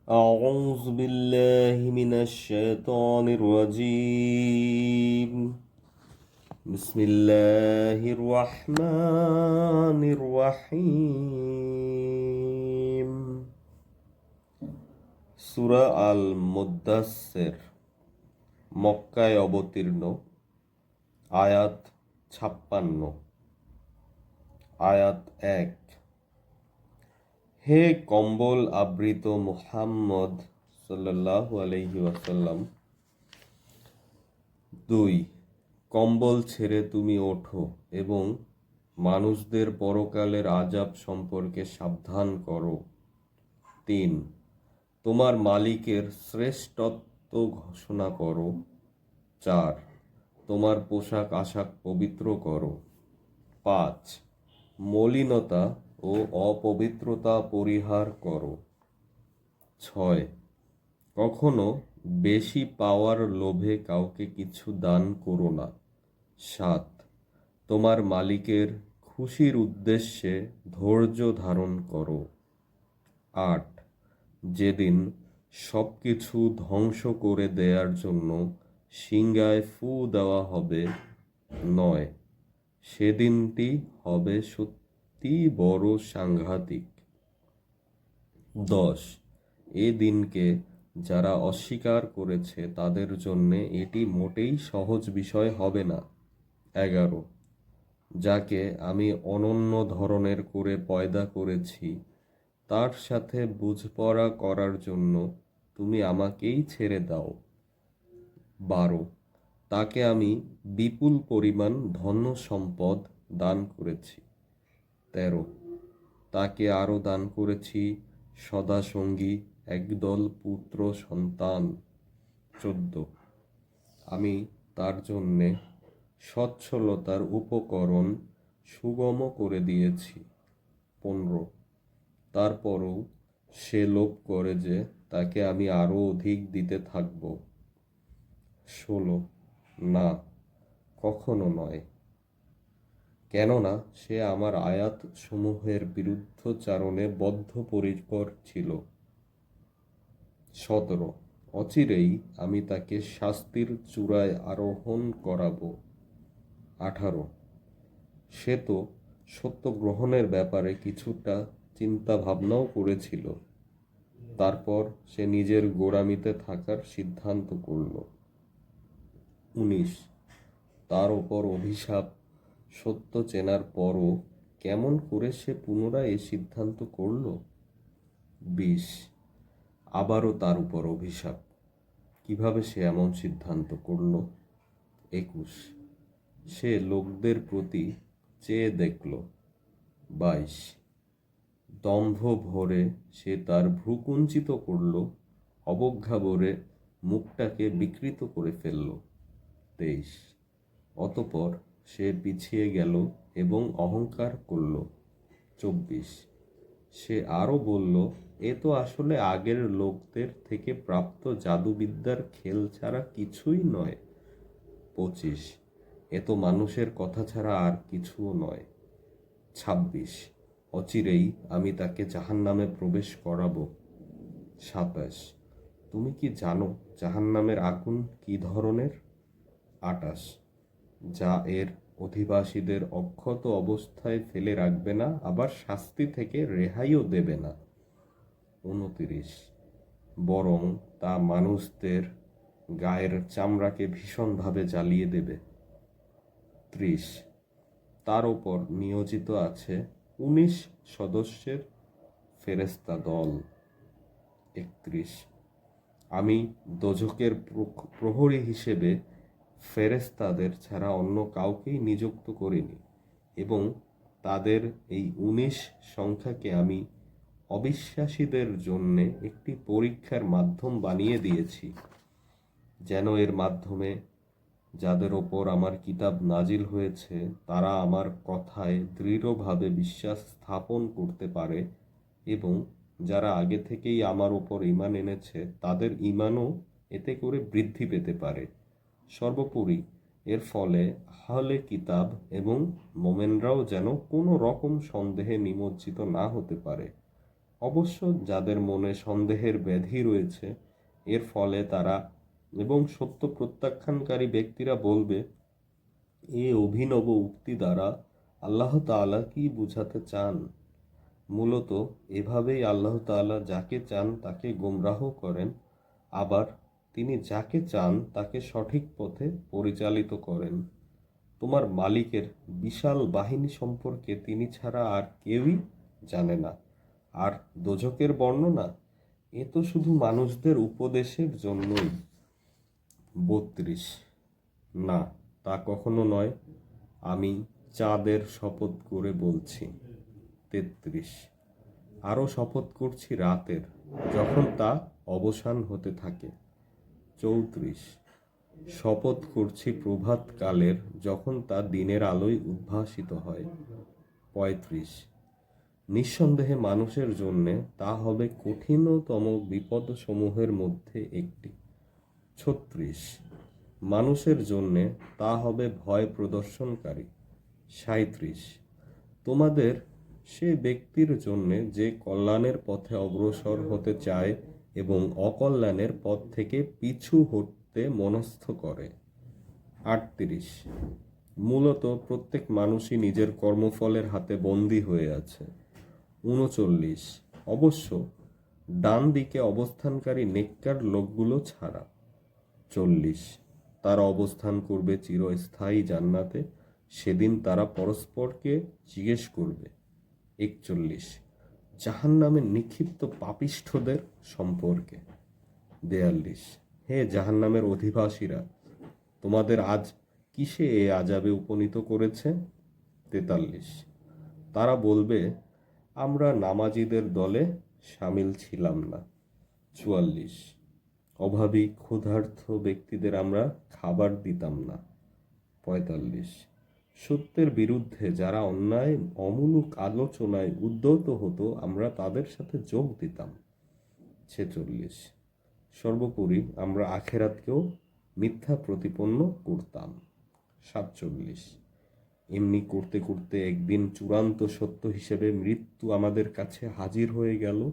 أعوذ بالله من الشيطان الرجيم. بسم الله الرحمن الرحيم. সূরা আল মুদ্দাসসির মক্কায় অবতীর্ণ, আয়াত 56। আয়াত 1। হে কম্বল আবৃত মুহাম্মদ সাল্লাল্লাহু আলাইহি ওয়াসাল্লাম। 2। কম্বল ছেড়ে তুমি ওঠো এবং মানুষদের পরকালের আযাব সম্পর্কে সাবধান করো। 3। তোমার মালিকের শ্রেষ্ঠত্ব ঘোষণা করো। 4। তোমার পোশাক আশাক পবিত্র করো। 5। মলিনতা ও অপবিত্রতা পরিহার করো। 6। কখনো বেশি পাওয়ার লোভে কাউকে কিছু দান করো না। 7। তোমার মালিকের খুশির উদ্দেশ্যে ধৈর্য ধারণ করো। 8। যেদিন সব কিছু ধ্বংস করে দেওয়ার জন্য সিংহায় ফু দেওয়া হবে। 9। সেদিনটি হবে সত্যি বড় সাংঘাতিক। 10। এ দিনকে যারা অস্বীকার করেছে তাদের জন্যে এটি মোটেই সহজ বিষয় হবে না। 11। যাকে আমি অনন্য ধরনের করে পয়দা করেছি তার সাথে বুঝপড়া করার জন্য তুমি আমাকেই ছেড়ে দাও। 12। তাকে আমি বিপুল পরিমাণ ধন সম্পদ দান করেছি। 13। তাকে আরও দান করেছি সদাসঙ্গী একদল পুত্র সন্তান। 14। আমি তার জন্যে সচ্ছলতার উপকরণ সুগম করে দিয়েছি। 15। তারপরও সে লোভ করে যে তাকে আমি আরও অধিক দিতে থাকব। 16। না, কখনো নয়, কেননা সে আমার আয়াত সমূহের বিরুদ্ধচারণে বদ্ধপরিকর ছিল। 17। অচিরেই আমি তাকে শাস্তির চূড়ায় আরোহণ করাব। 18। সে তো সত্য গ্রহণের ব্যাপারে কিছুটা চিন্তা ভাবনাও করেছিল, তারপর সে নিজের গোঁড়ামিতে থাকার সিদ্ধান্ত করল। 19। তার ওপর অভিশাপ সত্য চেনার পরও কেমন করে সে পুনরায় এ সিদ্ধান্ত করল। 20। আবারও তার উপর অভিশাপ, কিভাবে সে এমন সিদ্ধান্ত করল। 21। সে লোকদের প্রতি চেয়ে দেখল। 22। দম্ভ ভরে সে তার ভ্রুকুঞ্চিত করল, অবজ্ঞা ভরে মুখটাকে বিকৃত করে ফেলল। 23। অতঃপর সে পিছিয়ে গেল এবং অহংকার করল। 24। সে আরও বলল, এ তো আসলে আগের লোকদের থেকে প্রাপ্ত জাদুবিদ্যার খেল ছাড়া কিছুই নয়। 25। এ তো মানুষের কথা ছাড়া আর কিছুও নয়। 26। অচিরেই আমি তাকে জাহান্নামে প্রবেশ করাবো। 27। তুমি কি জানো জাহান্নামের আগুন কি ধরনের? 28। যা এর অধিবাসীদের অক্ষত অবস্থায় ফেলে রাখবে না, আবার শাস্তি থেকে রেহাইও দেবে না। 29। বরং তা মানুষদের গায়ের চামড়াকে ভীষণভাবে জ্বালিয়ে দেবে। 30। তার ওপর নিয়োজিত আছে 19 সদস্যের ফেরেশতা দল। 31। আমি দোজখের প্রহরী হিসেবে ফেরেশতাদের ছাড়া অন্য কাউকেই নিযুক্ত করিনি এবং তাদের এই 19 সংখ্যাকে আমি অবিশ্বাসীদের জন্যে একটি পরীক্ষার মাধ্যম বানিয়ে দিয়েছি, যেন এর মাধ্যমে যাদের ওপর আমার কিতাব নাজিল হয়েছে তারা আমার কথায় দৃঢ়ভাবে বিশ্বাস স্থাপন করতে পারে এবং যারা আগে থেকেই আমার ওপর ঈমান এনেছে তাদের ঈমানও এতে করে বৃদ্ধি পেতে পারে। সর্বোপরি এর ফলে আহলে কিতাব এবং মোমেনরাও যেন কোনো রকম সন্দেহে নিমজ্জিত না হতে পারে। অবশ্য যাদের মনে সন্দেহের ব্যাধি রয়েছে, এর ফলে তারা এবং সত্য প্রত্যাখ্যানকারী ব্যক্তিরা বলবে, এ অভিনব উক্তি দ্বারা আল্লাহ তাআলা কি বুঝাতে চান? মূলত এভাবেই আল্লাহ তাআলা যাকে চান তাকে গোমরাহ করেন, আবার তিনি যাকে চান তাকে সঠিক পথে পরিচালিত করেন। তোমার মালিকের বিশাল বাহিনী সম্পর্কে তিনি ছাড়া আর কেউই জানে না। আর দোজখের বর্ণনা, এ তো শুধু মানুষদের উপদেশের জন্যই। 32। না, তা কখনো নয়, আমি চাঁদের শপথ করে বলছি। 33। আরও শপথ করছি রাতের, যখন তা অবসান হতে থাকে। 34। শপথ করছি প্রভাতকালের, যখন তা দিনের আলোয় উদ্ভাসিত হয়। 35। নিঃসন্দেহে মানুষের জন্যে তা হবে কঠিনতম বিপদসমূহের মধ্যে একটি। 36। মানুষের জন্যে তা হবে ভয় প্রদর্শনকারী। 37। তোমাদের সে ব্যক্তির জন্যে যে কল্যাণের পথে অগ্রসর হতে চায় এবং অকল্যাণের পথ থেকে পিছু হটতে মনস্থ করে। 38। মূলত প্রত্যেক মানুষই নিজের কর্মফলের হাতে বন্দী হয়ে আছে। 39। অবশ্য ডান দিকে অবস্থানকারী নেককার লোকগুলো ছাড়া। 40। তারা অবস্থান করবে চিরস্থায়ী জান্নাতে, সেদিন তারা পরস্পরকে জিজ্ঞেস করবে। 41। জাহান্নামে নিক্ষিপ্ত পাপিষ্ঠদের সম্পর্কে। 42। হে জাহান্নামের অধিবাসীরা, তোমাদের আজ কিসে এ আযাবে উপনীত করেছে? 43। তারা বলবে, আমরা নামাজীদের দলে সামিল ছিলাম না। 44। অভাবী ক্ষুধার্ত ব্যক্তিদের আমরা খাবার দিতাম না। 45। সত্যের বিরুদ্ধে যারা অন্যায় অমূলক আলোচনায় উদ্যত হতো, আমরা তাদের সাথে যোগ দিতাম। 46। সর্বোপরি আমরা আখেরাতকেও মিথ্যা প্রতিপন্ন করতাম। 47। এমনি করতে করতে একদিন চূড়ান্ত সত্য হিসেবে মৃত্যু আমাদের কাছে হাজির হয়ে গেল।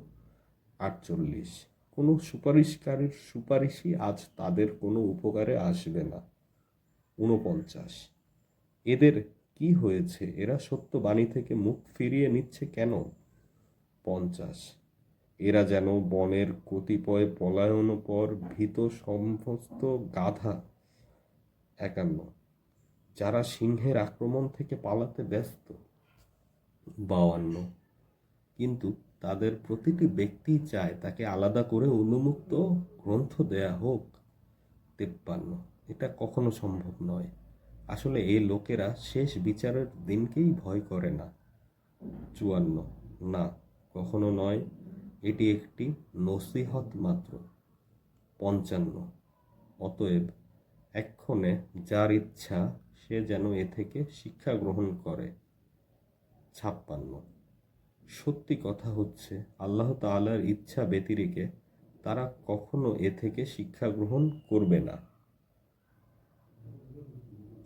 48। কোনো সুপারিশকারীর সুপারিশই আজ তাদের কোনো উপকারে আসবে না। 49। এদের কি হয়েছে? এরা সত্য বাণী থেকে মুখ ফিরিয়ে নিচ্ছে কেন? 50। এরা যেন বনের কতিপয় পলায়নপর ভীত সমস্ত গাধা। 51। যারা সিংহের আক্রমণ থেকে পালাতে ব্যস্ত। 52। কিন্তু তাদের প্রতিটি ব্যক্তি চায় তাকে আলাদা করে উন্মুক্ত গ্রন্থ দেয়া হোক। 53। এটা কখনো সম্ভব নয়। আসলে এই লোকেরা শেষ বিচারের দিনকেই ভয় করে না। 54। না, কখনো নয়, এটি একটি নসিহত মাত্র। 55। অতএব এক্ষণে যার ইচ্ছা সে যেন এ থেকে শিক্ষা গ্রহণ করে। 56। সত্যি কথা হচ্ছে, আল্লাহ তাআলার ইচ্ছা ব্যতিরেকে তারা কখনো এ থেকে শিক্ষা গ্রহণ করবে না।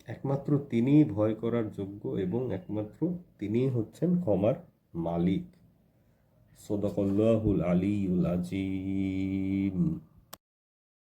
একমাত্র তিনিই ভয় করার যোগ্য এবং একমাত্র তিনিই হচ্ছেন ক্ষমার মালিক। সদাকাল্লাহুল আলিয়্যুল আযীম।